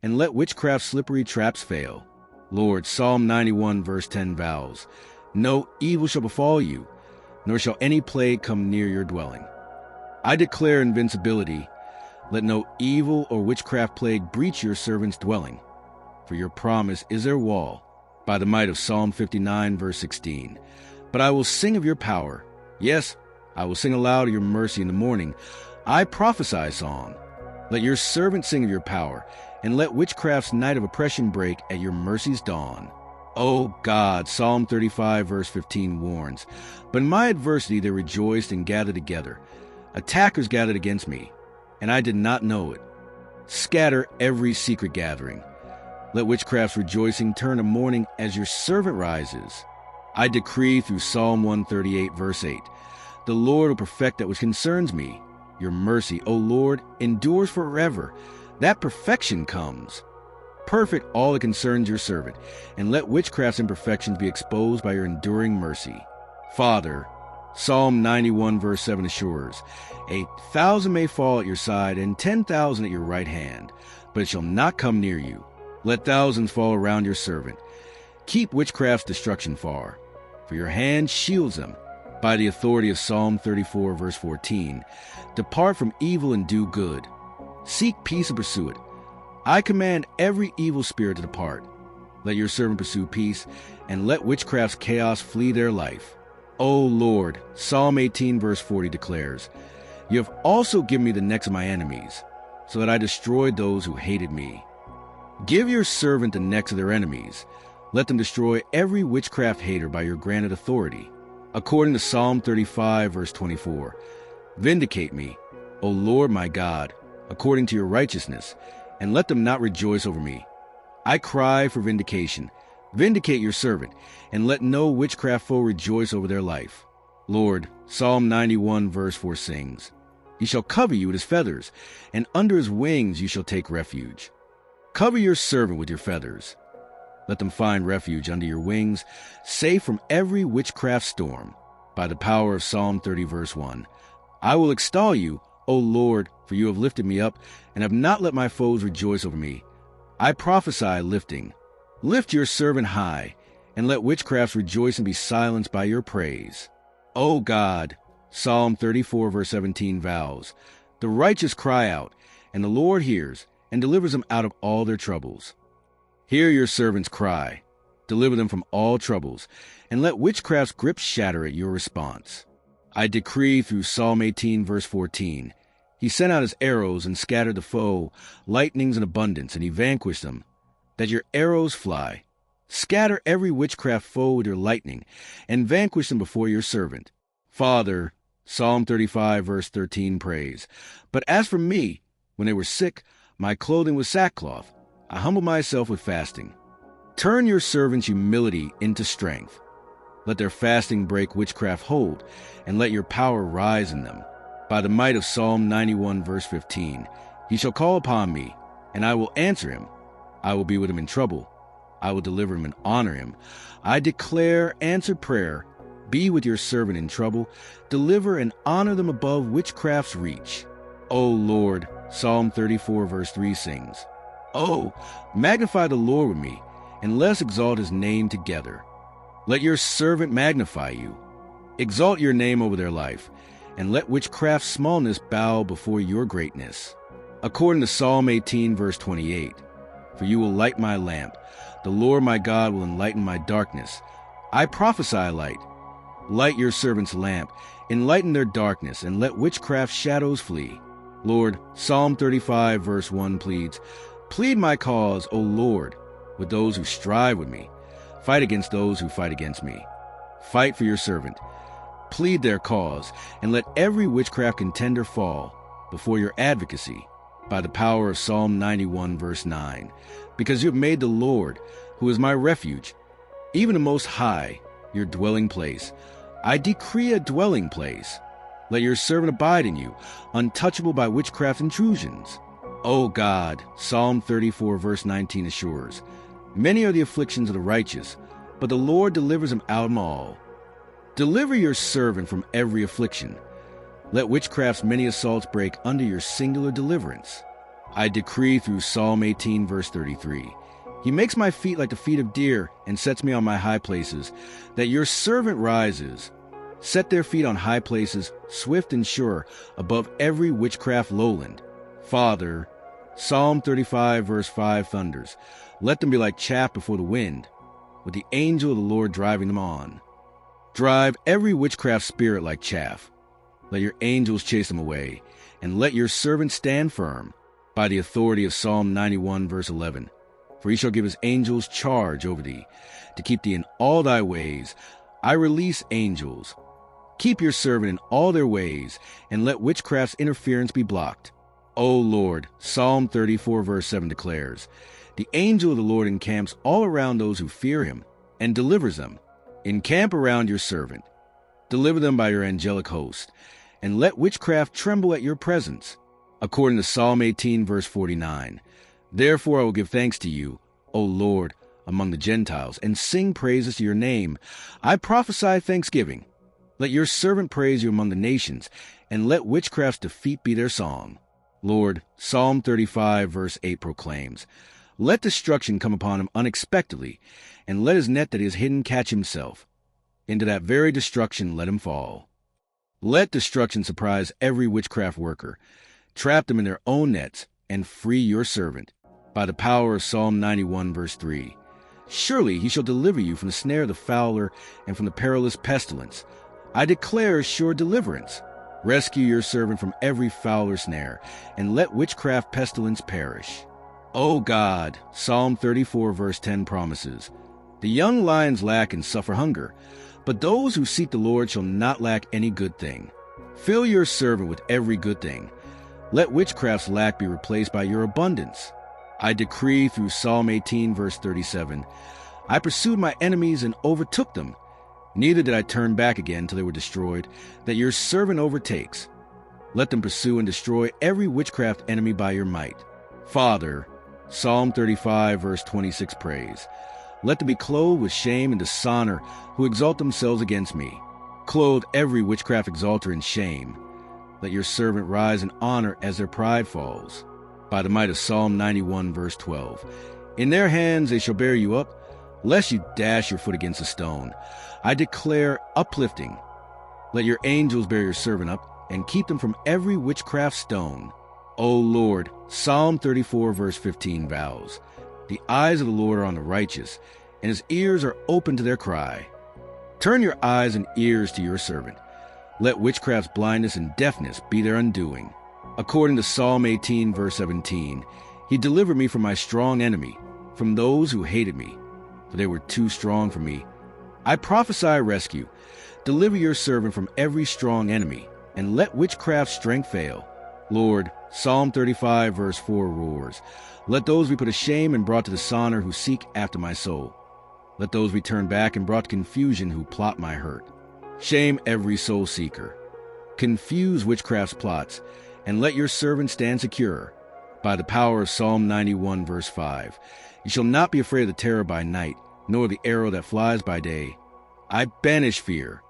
and let witchcraft's slippery traps fail. Lord, Psalm 91 verse 10 vows, no evil shall befall you, nor shall any plague come near your dwelling. I declare invincibility. Let no evil or witchcraft plague breach your servant's dwelling. For your promise is their wall, by the might of Psalm 59 verse 16. But I will sing of your power. Yes, I will sing aloud of your mercy in the morning. I prophesy song. Let your servant sing of your power, and let witchcraft's night of oppression break at your mercy's dawn. O God, Psalm 35 verse 15 warns, but in my adversity they rejoiced and gathered together. Attackers gathered against me, and I did not know it. Scatter every secret gathering. Let witchcraft's rejoicing turn to mourning as your servant rises. I decree through Psalm 138 verse 8, the Lord will perfect that which concerns me. Your mercy, O Lord, endures forever. That perfection comes. Perfect all that concerns your servant, and let witchcraft's imperfections be exposed by your enduring mercy. Father, Psalm 91 verse 7 assures, 1,000 may fall at your side and 10,000 at your right hand, but it shall not come near you. Let thousands fall around your servant. Keep witchcraft's destruction far, for your hand shields them. By the authority of Psalm 34 verse 14, depart from evil and do good. Seek peace and pursue it. I command every evil spirit to depart. Let your servant pursue peace, and let witchcraft's chaos flee their life. O Lord, Psalm 18 verse 40 declares, you have also given me the necks of my enemies, so that I destroyed those who hated me. Give your servant the necks of their enemies. Let them destroy every witchcraft hater by your granted authority. According to Psalm 35 verse 24, vindicate me, O Lord my God, according to your righteousness, and let them not rejoice over me. I cry for vindication. Vindicate your servant, and let no witchcraft foe rejoice over their life. Lord, Psalm 91 verse 4 sings, he shall cover you with his feathers, and under his wings you shall take refuge. Cover your servant with your feathers. Let them find refuge under your wings, safe from every witchcraft storm. By the power of Psalm 30 verse 1, I will extol you, O Lord, for you have lifted me up, and have not let my foes rejoice over me. I prophesy lifting. Lift your servant high, and let witchcrafts rejoice and be silenced by your praise. O God, Psalm 34 verse 17 vows, the righteous cry out, and the Lord hears, and delivers them out of all their troubles. Hear your servants cry, deliver them from all troubles, and let witchcraft's grip shatter at your response. I decree through Psalm 18 verse 14, he sent out his arrows and scattered the foe, lightnings in abundance, and he vanquished them. That your arrows fly. Scatter every witchcraft foe with your lightning, and vanquish them before your servant. Father, Psalm 35 verse 13 prays, but as for me, when they were sick, my clothing was sackcloth. I humbled myself with fasting. Turn your servant's humility into strength. Let their fasting break witchcraft hold, and let your power rise in them. By the might of Psalm 91 verse 15, he shall call upon me, and I will answer him. I will be with him in trouble. I will deliver him and honor him. I declare answered prayer. Be with your servant in trouble. Deliver and honor them above witchcraft's reach. O Lord, Psalm 34 verse 3 sings, Oh, magnify the Lord with me, and let us exalt his name together. Let your servant magnify you. Exalt your name over their life, and let witchcraft's smallness bow before your greatness. According to Psalm 18 verse 28, for you will light my lamp. The Lord my God will enlighten my darkness. I prophesy light. Light your servant's lamp, enlighten their darkness, and let witchcraft's shadows flee. Lord, Psalm 35 verse 1 pleads, plead my cause, O Lord, with those who strive with me. Fight against those who fight against me. Fight for your servant. Plead their cause, and let every witchcraft contender fall before your advocacy. By the power of Psalm 91 verse 9, because you have made the Lord, who is my refuge, even the Most High, your dwelling place. I decree a dwelling place. Let your servant abide in you, untouchable by witchcraft intrusions. O God, Psalm 34 verse 19 assures, many are the afflictions of the righteous, but the Lord delivers them out of them all. Deliver your servant from every affliction. Let witchcraft's many assaults break under your singular deliverance. I decree through Psalm 18, verse 33. He makes my feet like the feet of deer and sets me on my high places, that your servant rises. Set their feet on high places, swift and sure, above every witchcraft lowland. Father, Psalm 35, verse 5 thunders. Let them be like chaff before the wind, with the angel of the Lord driving them on. Drive every witchcraft spirit like chaff. Let your angels chase them away, and let your servant stand firm, by the authority of Psalm 91, verse 11. For he shall give his angels charge over thee, to keep thee in all thy ways. I release angels. Keep your servant in all their ways, and let witchcraft's interference be blocked. O Lord, Psalm 34, verse 7 declares, the angel of the Lord encamps all around those who fear him, and delivers them. Encamp around your servant. Deliver them by your angelic host, and let witchcraft tremble at your presence. According to Psalm 18, verse 49, therefore I will give thanks to you, O Lord, among the Gentiles, and sing praises to your name. I prophesy thanksgiving. Let your servant praise you among the nations, and let witchcraft's defeat be their song. Lord, Psalm 35, verse 8 proclaims, let destruction come upon him unexpectedly, and let his net that is hidden catch himself. Into that very destruction let him fall. Let destruction surprise every witchcraft worker. Trap them in their own nets, and free your servant, by the power of Psalm 91, verse 3. Surely he shall deliver you from the snare of the fowler and from the perilous pestilence. I declare sure deliverance. Rescue your servant from every fowler snare, and let witchcraft pestilence perish. O God, Psalm 34, verse 10 promises, the young lions lack and suffer hunger, but those who seek the Lord shall not lack any good thing. Fill your servant with every good thing. Let witchcraft's lack be replaced by your abundance. I decree through Psalm 18, verse 37, I pursued my enemies and overtook them. Neither did I turn back again till they were destroyed, that your servant overtakes. Let them pursue and destroy every witchcraft enemy by your might. Father, Psalm 35, verse 26 prays, let them be clothed with shame and dishonor who exalt themselves against me. Clothe every witchcraft exalter in shame. Let your servant rise in honor as their pride falls. By the might of Psalm 91, verse 12. In their hands they shall bear you up, lest you dash your foot against a stone. I declare uplifting. Let your angels bear your servant up, and keep them from every witchcraft stone. O Lord, Psalm 34, verse 15 vows, the eyes of the Lord are on the righteous, and his ears are open to their cry. Turn your eyes and ears to your servant. Let witchcraft's blindness and deafness be their undoing. According to Psalm 18, verse 17, he delivered me from my strong enemy, from those who hated me, for they were too strong for me. I prophesy rescue. Deliver your servant from every strong enemy, and let witchcraft's strength fail. Lord, Psalm 35, verse 4 roars, let those be put to shame and brought to dishonor who seek after my soul. Let those be turned back and brought to confusion who plot my hurt. Shame every soul seeker. Confuse witchcraft's plots, and let your servant stand secure. By the power of Psalm 91, verse 5, you shall not be afraid of the terror by night, nor the arrow that flies by day. I banish fear.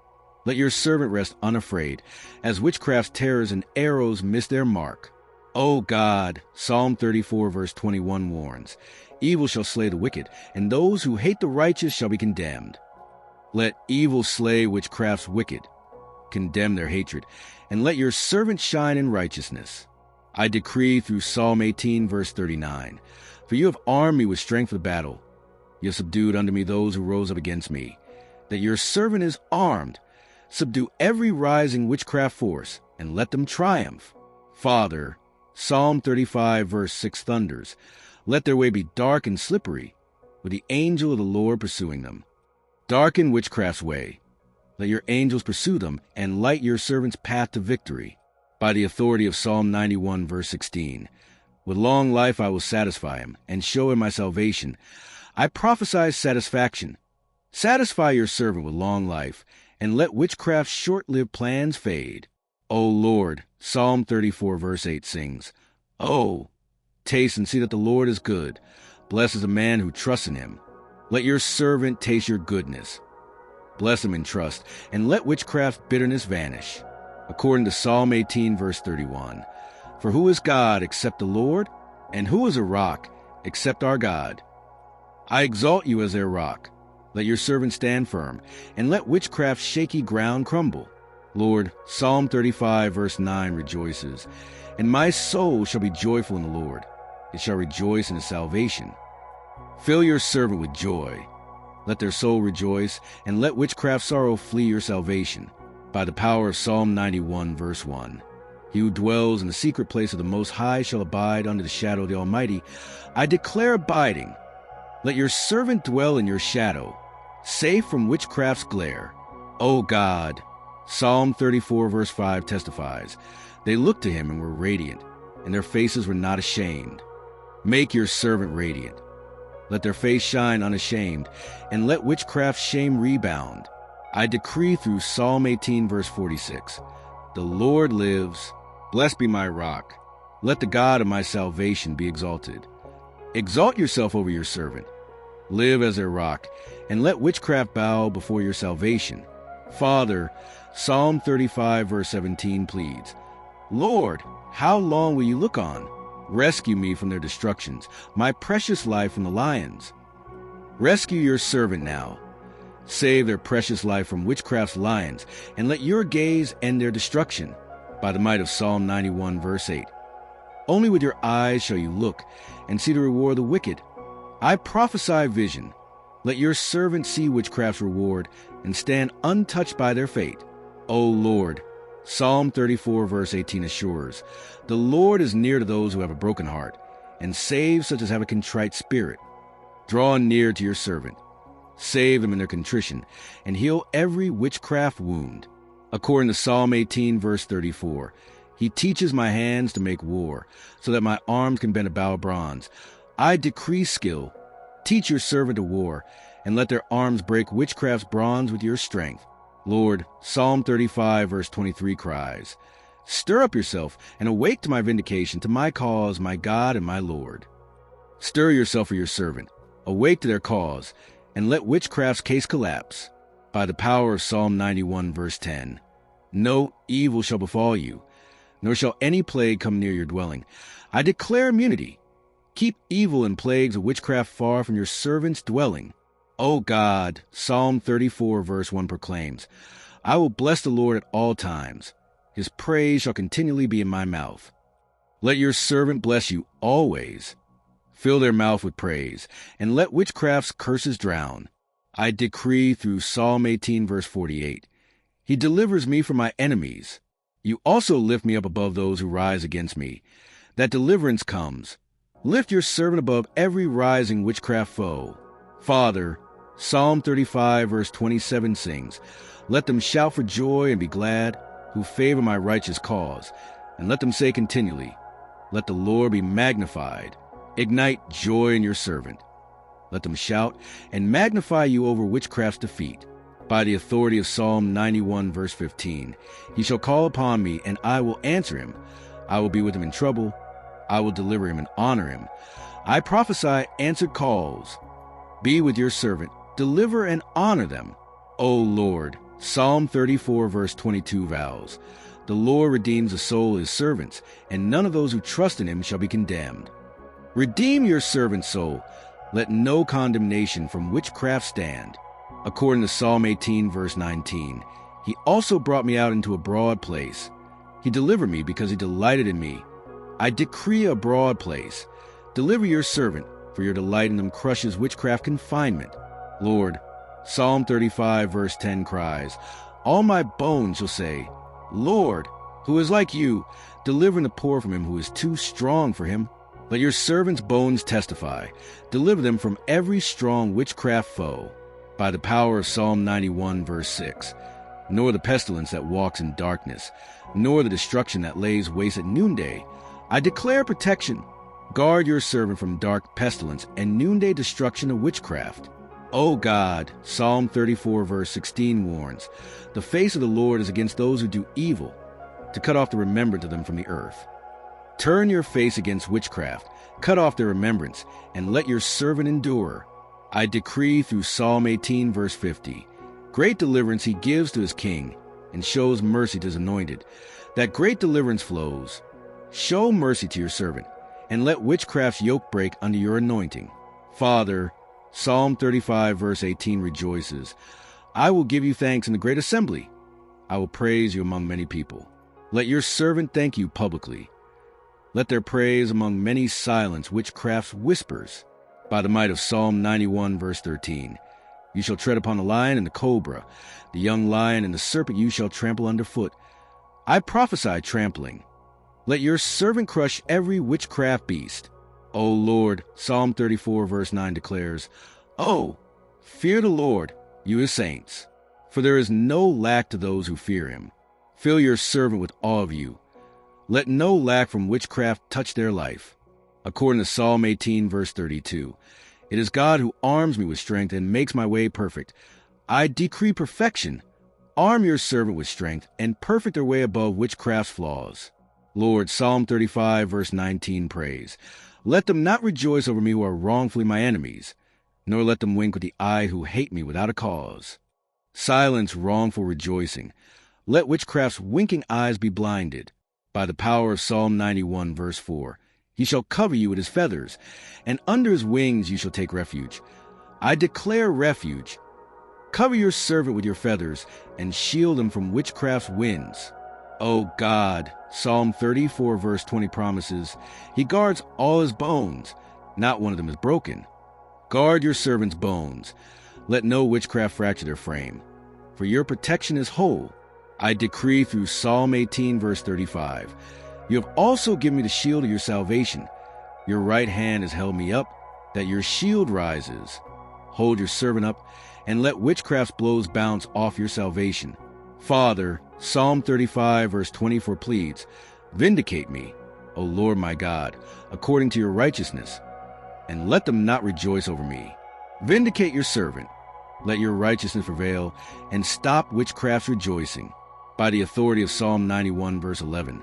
Let your servant rest unafraid, as witchcraft's terrors and arrows miss their mark. O God, Psalm 34, verse 21 warns, evil shall slay the wicked, and those who hate the righteous shall be condemned. Let evil slay witchcraft's wicked, condemn their hatred, and let your servant shine in righteousness. I decree through Psalm 18, verse 39, for you have armed me with strength for the battle. You have subdued unto me those who rose up against me, that your servant is armed. Subdue every rising witchcraft force, and let them triumph. Father, Psalm 35, verse 6 thunders, let their way be dark and slippery, with the angel of the Lord pursuing them. Darken witchcraft's way. Let your angels pursue them, and light your servant's path to victory. By the authority of Psalm 91, verse 16, with long life I will satisfy him, and show him my salvation. I prophesy satisfaction. Satisfy your servant with long life, and let witchcraft's short-lived plans fade. O Lord, Psalm 34, verse 8 sings, Oh, taste and see that the Lord is good. Blessed is the man who trusts in him. Let your servant taste your goodness. Bless him in trust, and let witchcraft's bitterness vanish. According to Psalm 18, verse 31, for who is God except the Lord? And who is a rock except our God? I exalt you as their rock. Let your servant stand firm, and let witchcraft's shaky ground crumble. Lord, Psalm 35, verse 9 rejoices, and my soul shall be joyful in the Lord. It shall rejoice in his salvation. Fill your servant with joy. Let their soul rejoice, and let witchcraft's sorrow flee your salvation. By the power of Psalm 91, verse 1. He who dwells in the secret place of the Most High shall abide under the shadow of the Almighty. I declare abiding. Let your servant dwell in your shadow, safe from witchcraft's glare. O God, Psalm 34, verse 5 testifies, they looked to him and were radiant, and their faces were not ashamed. Make your servant radiant. Let their face shine unashamed, and let witchcraft's shame rebound. I decree through Psalm 18, verse 46, the Lord lives. Blessed be my rock. Let the God of my salvation be exalted. Exalt yourself over your servant. Live as their rock, and let witchcraft bow before your salvation. Father, Psalm 35, verse 17 pleads, Lord, how long will you look on? Rescue me from their destructions, my precious life from the lions. Rescue your servant now. Save their precious life from witchcraft's lions, and let your gaze end their destruction. By the might of Psalm 91, verse 8. Only with your eyes shall you look, and see the reward of the wicked. I prophesy vision. Let your servant see witchcraft's reward, and stand untouched by their fate. O Lord, Psalm 34, verse 18 assures, the Lord is near to those who have a broken heart, and saves such as have a contrite spirit. Draw near to your servant. Save them in their contrition, and heal every witchcraft wound. According to Psalm 18, verse 34, he teaches my hands to make war, so that my arms can bend a bow of bronze. I decree skill. Teach your servant to war, and let their arms break witchcraft's bronze with your strength. Lord, Psalm 35, verse 23 cries, stir up yourself and awake to my vindication, to my cause, my God and my Lord. Stir yourself for your servant, awake to their cause, and let witchcraft's case collapse. By the power of Psalm 91, verse 10. No evil shall befall you, nor shall any plague come near your dwelling. I declare immunity. Keep evil and plagues of witchcraft far from your servant's dwelling. O God, Psalm 34, verse 1 proclaims, I will bless the Lord at all times. His praise shall continually be in my mouth. Let your servant bless you always. Fill their mouth with praise, and let witchcraft's curses drown. I decree through Psalm 18, verse 48, he delivers me from my enemies. You also lift me up above those who rise against me. That deliverance comes. Lift your servant above every rising witchcraft foe. Father, Psalm 35, verse 27 sings, let them shout for joy and be glad, who favor my righteous cause, and let them say continually, let the Lord be magnified. Ignite joy in your servant. Let them shout and magnify you over witchcraft's defeat. By the authority of Psalm 91, verse 15, he shall call upon me, and I will answer him. I will be with him in trouble. I will deliver him and honor him. I prophesy answered calls. Be with your servant. Deliver and honor them. O Lord, Psalm 34, verse 22 vows, the Lord redeems the soul of his servants, and none of those who trust in him shall be condemned. Redeem your servant's soul. Let no condemnation from witchcraft stand. According to Psalm 18, verse 19, he also brought me out into a broad place. He delivered me because he delighted in me. I decree a broad place. Deliver your servant, for your delight in them crushes witchcraft confinement. Lord, Psalm 35, verse 10 cries, all my bones shall say, Lord, who is like you, delivering the poor from him who is too strong for him. Let your servant's bones testify. Deliver them from every strong witchcraft foe. By the power of Psalm 91, verse 6. Nor the pestilence that walks in darkness, nor the destruction that lays waste at noonday. I declare protection. Guard your servant from dark pestilence and noonday destruction of witchcraft. O God, Psalm 34, verse 16 warns, the face of the Lord is against those who do evil, to cut off the remembrance of them from the earth. Turn your face against witchcraft, cut off their remembrance, and let your servant endure. I decree through Psalm 18, verse 50, great deliverance he gives to his king, and shows mercy to his anointed. That great deliverance flows. Show mercy to your servant, and let witchcraft's yoke break under your anointing. Father, Psalm 35 verse 18 rejoices. I will give you thanks in the great assembly. I will praise you among many people. Let your servant thank you publicly. Let their praise among many silence witchcraft's whispers. By the might of Psalm 91 verse 13, you shall tread upon the lion and the cobra, the young lion and the serpent you shall trample underfoot. I prophesy trampling. Let your servant crush every witchcraft beast. O Lord, Psalm 34 verse 9 declares, Oh, fear the Lord, you his saints, for there is no lack to those who fear him. Fill your servant with awe of you. Let no lack from witchcraft touch their life. According to Psalm 18 verse 32, it is God who arms me with strength and makes my way perfect. I decree perfection. Arm your servant with strength and perfect their way above witchcraft's flaws. Lord, Psalm 35 verse 19 prays, Let them not rejoice over me who are wrongfully my enemies, nor let them wink with the eye who hate me without a cause. Silence wrongful rejoicing. Let witchcraft's winking eyes be blinded. By the power of Psalm 91 verse 4, he shall cover you with his feathers, and under his wings you shall take refuge. I declare refuge. Cover your servant with your feathers, and shield him from witchcraft's winds. O God, Psalm 34 verse 20 promises, he guards all his bones, not one of them is broken. Guard your servant's bones. Let no witchcraft fracture their frame, for your protection is whole. I decree through Psalm 18 verse 35, you have also given me the shield of your salvation. Your right hand has held me up, that your shield rises. Hold your servant up, and let witchcraft's blows bounce off your salvation. Father, Psalm 35 verse 24 pleads, Vindicate me, O Lord my God, according to your righteousness, and let them not rejoice over me. Vindicate your servant. Let your righteousness prevail, and stop witchcraft's rejoicing. By the authority of Psalm 91 verse 11,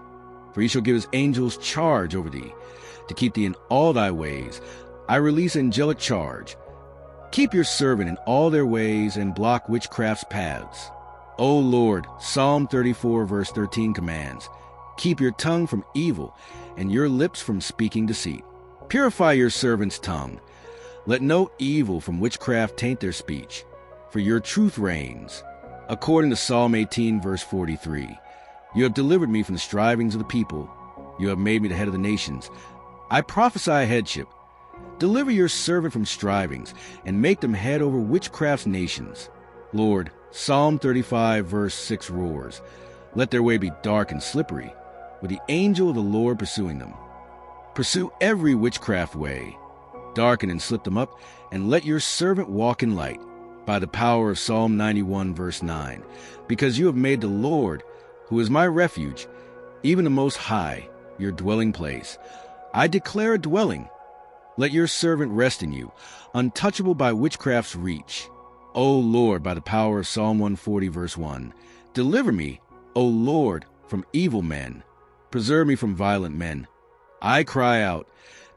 for he shall give his angels charge over thee, to keep thee in all thy ways. I release angelic charge. Keep your servant in all their ways, and block witchcraft's paths. O Lord, Psalm 34 verse 13 commands, Keep your tongue from evil, and your lips from speaking deceit. Purify your servant's tongue. Let no evil from witchcraft taint their speech, for your truth reigns. According to Psalm 18 verse 43, you have delivered me from the strivings of the people. You have made me the head of the nations. I prophesy headship. Deliver your servant from strivings, and make them head over witchcraft's nations. Lord, Psalm 35 verse 6 roars, Let their way be dark and slippery, with the angel of the Lord pursuing them. Pursue every witchcraft way. Darken and slip them up, and let your servant walk in light. By the power of Psalm 91 verse 9, because you have made the Lord, who is my refuge, even the Most High, your dwelling place. I declare a dwelling. Let your servant rest in you, untouchable by witchcraft's reach. O Lord, by the power of Psalm 140 verse 1, deliver me, O Lord, from evil men. Preserve me from violent men. I cry out,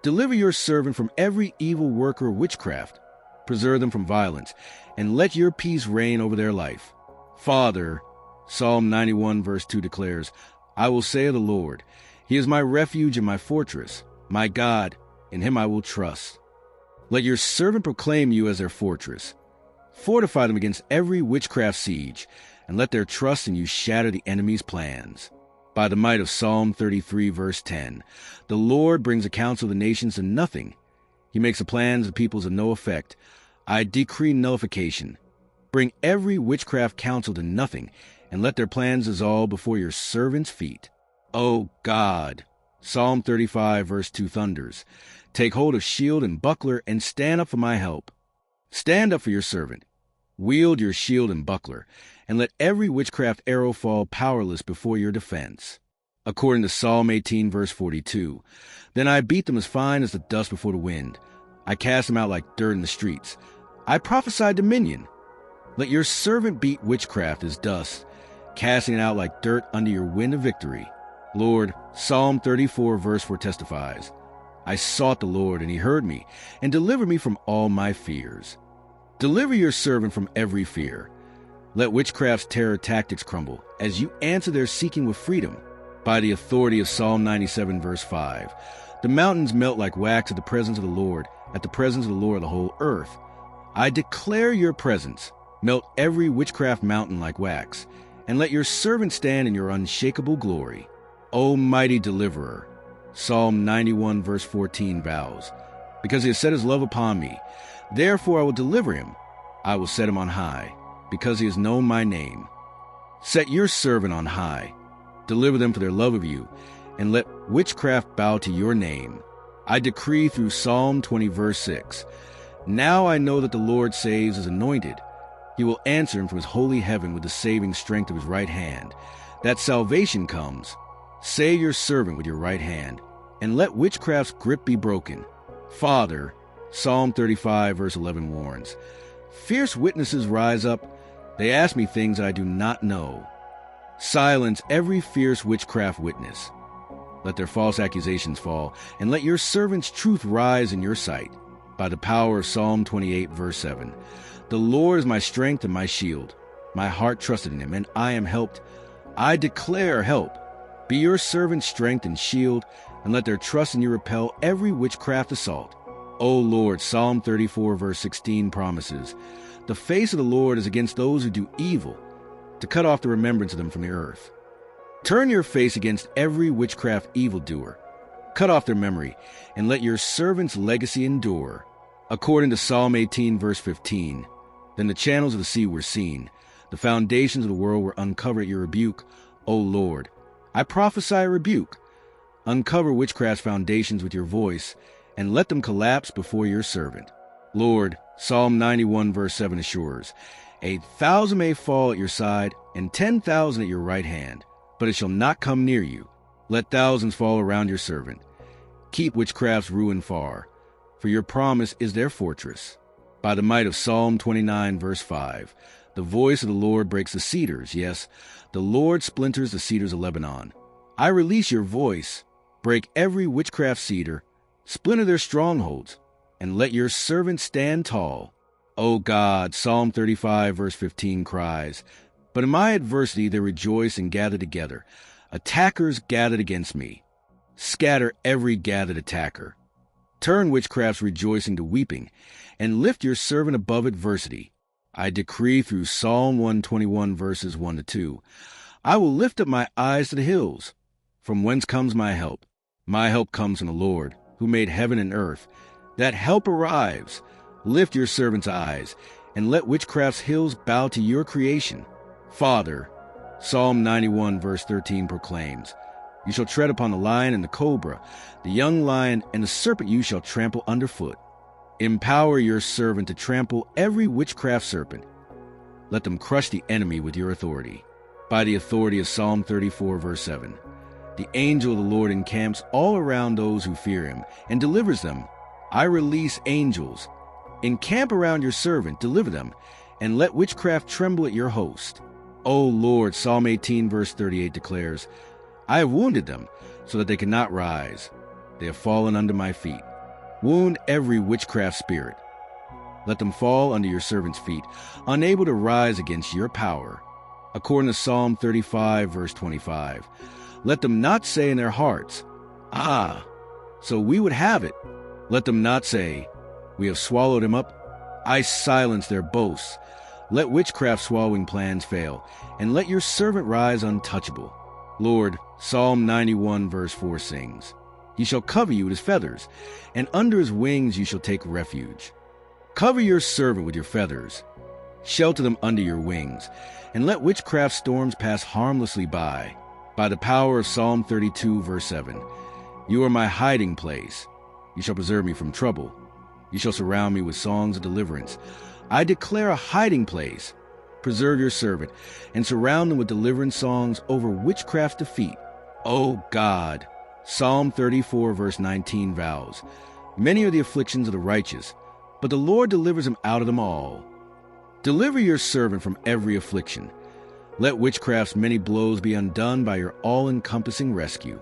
deliver your servant from every evil worker of witchcraft. Preserve them from violence, and let your peace reign over their life. Father, Psalm 91 verse 2 declares, I will say of the Lord, He is my refuge and my fortress, my God, in Him I will trust. Let your servant proclaim you as their fortress. Fortify them against every witchcraft siege, and let their trust in you shatter the enemy's plans. By the might of Psalm 33 verse 10, the Lord brings the counsel of the nations to nothing. He makes the plans of peoples of no effect. I decree nullification. Bring every witchcraft counsel to nothing, and let their plans dissolve before your servants' feet. O God, Psalm 35 verse 2 thunders, Take hold of shield and buckler, and stand up for my help. Stand up for your servant. Wield your shield and buckler, and let every witchcraft arrow fall powerless before your defense. According to Psalm 18 verse 42, Then I beat them as fine as the dust before the wind. I cast them out like dirt in the streets. I prophesy dominion. Let your servant beat witchcraft as dust, casting it out like dirt under your wind of victory. Lord, Psalm 34 verse 4 testifies, I sought the Lord, and He heard me, and delivered me from all my fears. Deliver your servant from every fear. Let witchcraft's terror tactics crumble, as you answer their seeking with freedom. By the authority of Psalm 97 verse 5, The mountains melt like wax at the presence of the Lord, at the presence of the Lord of the whole earth. I declare your presence. Melt every witchcraft mountain like wax, and let your servant stand in your unshakable glory. O mighty deliverer. Psalm 91 verse 14 vows, because he has set his love upon me, therefore I will deliver him. I will set him on high, because he has known my name. Set your servant on high. Deliver them for their love of you, and let witchcraft bow to your name. I decree through Psalm 20 verse 6, now I know that the Lord saves his anointed. He will answer him from his holy heaven with the saving strength of his right hand. That salvation comes. Save your servant with your right hand, and let witchcraft's grip be broken. Father, Psalm 35 verse 11 warns, fierce witnesses rise up. They ask me things that I do not know. Silence every fierce witchcraft witness. Let their false accusations fall, and let your servant's truth rise in your sight. By the power of Psalm 28 verse 7. The Lord is my strength and my shield. My heart trusted in him, and I am helped. I declare help. Be your servant's strength and shield, and let their trust in you repel every witchcraft assault. O Lord, Psalm 34 verse 16 promises, the face of the Lord is against those who do evil, to cut off the remembrance of them from the earth. Turn your face against every witchcraft evildoer. Cut off their memory, and let your servant's legacy endure. According to Psalm 18 verse 15, then the channels of the sea were seen. The foundations of the world were uncovered at your rebuke, O Lord. I prophesy a rebuke. Uncover witchcraft's foundations with your voice, and let them collapse before your servant. Lord, Psalm 91 verse 7 assures, 1,000 may fall at your side, and 10,000 at your right hand, but it shall not come near you. Let thousands fall around your servant. Keep witchcraft's ruin far, for your promise is their fortress. By the might of Psalm 29 verse 5, the voice of the Lord breaks the cedars. Yes, the Lord splinters the cedars of Lebanon. I release your voice. Break every witchcraft cedar. Splinter their strongholds, and let your servant stand tall. O God, Psalm 35 verse 15 cries, but in my adversity they rejoice and gather together. Attackers gathered against me. Scatter every gathered attacker. Turn witchcraft's rejoicing to weeping, and lift your servant above adversity. I decree through Psalm 121 verses 1 to 2, I will lift up my eyes to the hills. From whence comes my help? My help comes from the Lord, who made heaven and earth. That help arrives. Lift your servant's eyes, and let witchcraft's hills bow to your creation. Father, Psalm 91 verse 13 proclaims, you shall tread upon the lion and the cobra, the young lion and the serpent you shall trample underfoot. Empower your servant to trample every witchcraft serpent. Let them crush the enemy with your authority. By the authority of Psalm 34 verse 7, the angel of the Lord encamps all around those who fear him and delivers them. I release angels. Encamp around your servant, deliver them, and let witchcraft tremble at your host. O Lord, Psalm 18 verse 38 declares, I have wounded them so that they cannot rise. They have fallen under my feet. Wound every witchcraft spirit. Let them fall under your servant's feet, unable to rise against your power. According to Psalm 35 verse 25, let them not say in their hearts, ah, so we would have it. Let them not say, we have swallowed him up. I silence their boasts. Let witchcraft swallowing plans fail, and let your servant rise untouchable. Lord, Psalm 91 verse 4 sings, he shall cover you with his feathers, and under his wings you shall take refuge. Cover your servant with your feathers. Shelter them under your wings, and let witchcraft storms pass harmlessly by. By the power of Psalm 32 verse 7, you are my hiding place. You shall preserve me from trouble. You shall surround me with songs of deliverance. I declare a hiding place. Preserve your servant, and surround them with deliverance songs over witchcraft's defeat. O God, Psalm 34 verse 19 vows, many are the afflictions of the righteous, but the Lord delivers him out of them all. Deliver your servant from every affliction. Let witchcraft's many blows be undone by your all-encompassing rescue.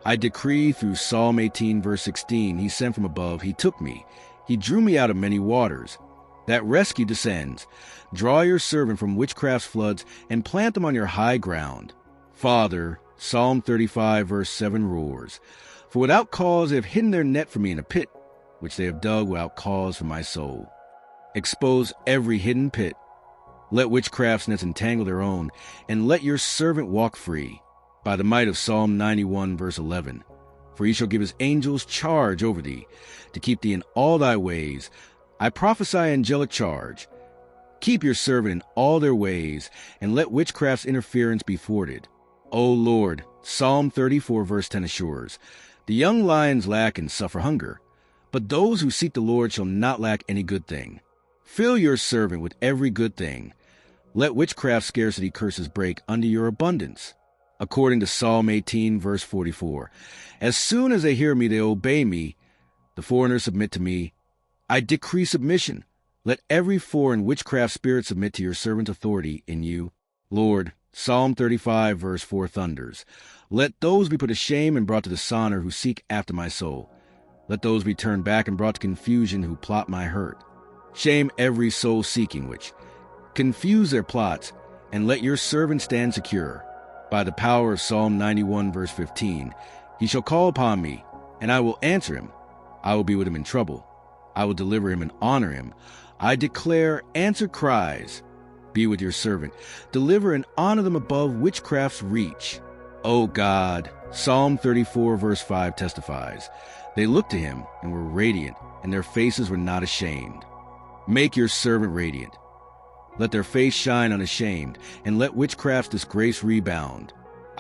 I decree through Psalm 18 verse 16, he sent from above, he took me. He drew me out of many waters. That rescue descends. Draw your servant from witchcraft's floods and plant them on your high ground. Father, Psalm 35 verse 7 roars, For without cause they have hidden their net for me in a pit, which they have dug without cause for my soul. Expose every hidden pit. Let witchcraft's nets entangle their own, and let your servant walk free, by the might of Psalm 91, verse 11. For he shall give his angels charge over thee, to keep thee in all thy ways. I prophesy angelic charge. Keep your servant in all their ways, and let witchcraft's interference be thwarted. O Lord, Psalm 34, verse 10 assures, the young lions lack and suffer hunger, but those who seek the Lord shall not lack any good thing. Fill your servant with every good thing. Let witchcraft's scarcity curses break under your abundance. According to Psalm 18, verse 44, as soon as they hear me, they obey me. The foreigners submit to me. I decree submission. Let every foreign witchcraft spirit submit to your servant's authority in you. Lord, Psalm 35, verse 4 thunders, let those be put to shame and brought to dishonor who seek after my soul. Let those be turned back and brought to confusion who plot my hurt. Shame every soul-seeking witch. Confuse their plots, and let your servant stand secure. By the power of Psalm 91, verse 15, he shall call upon me, and I will answer him. I will be with him in trouble. I will deliver him and honor him. I declare, answer cries. Be with your servant. Deliver and honor them above witchcraft's reach. O God, Psalm 34, verse 5 testifies, they looked to him and were radiant, and their faces were not ashamed. Make your servant radiant. Let their face shine unashamed, and let witchcraft's disgrace rebound.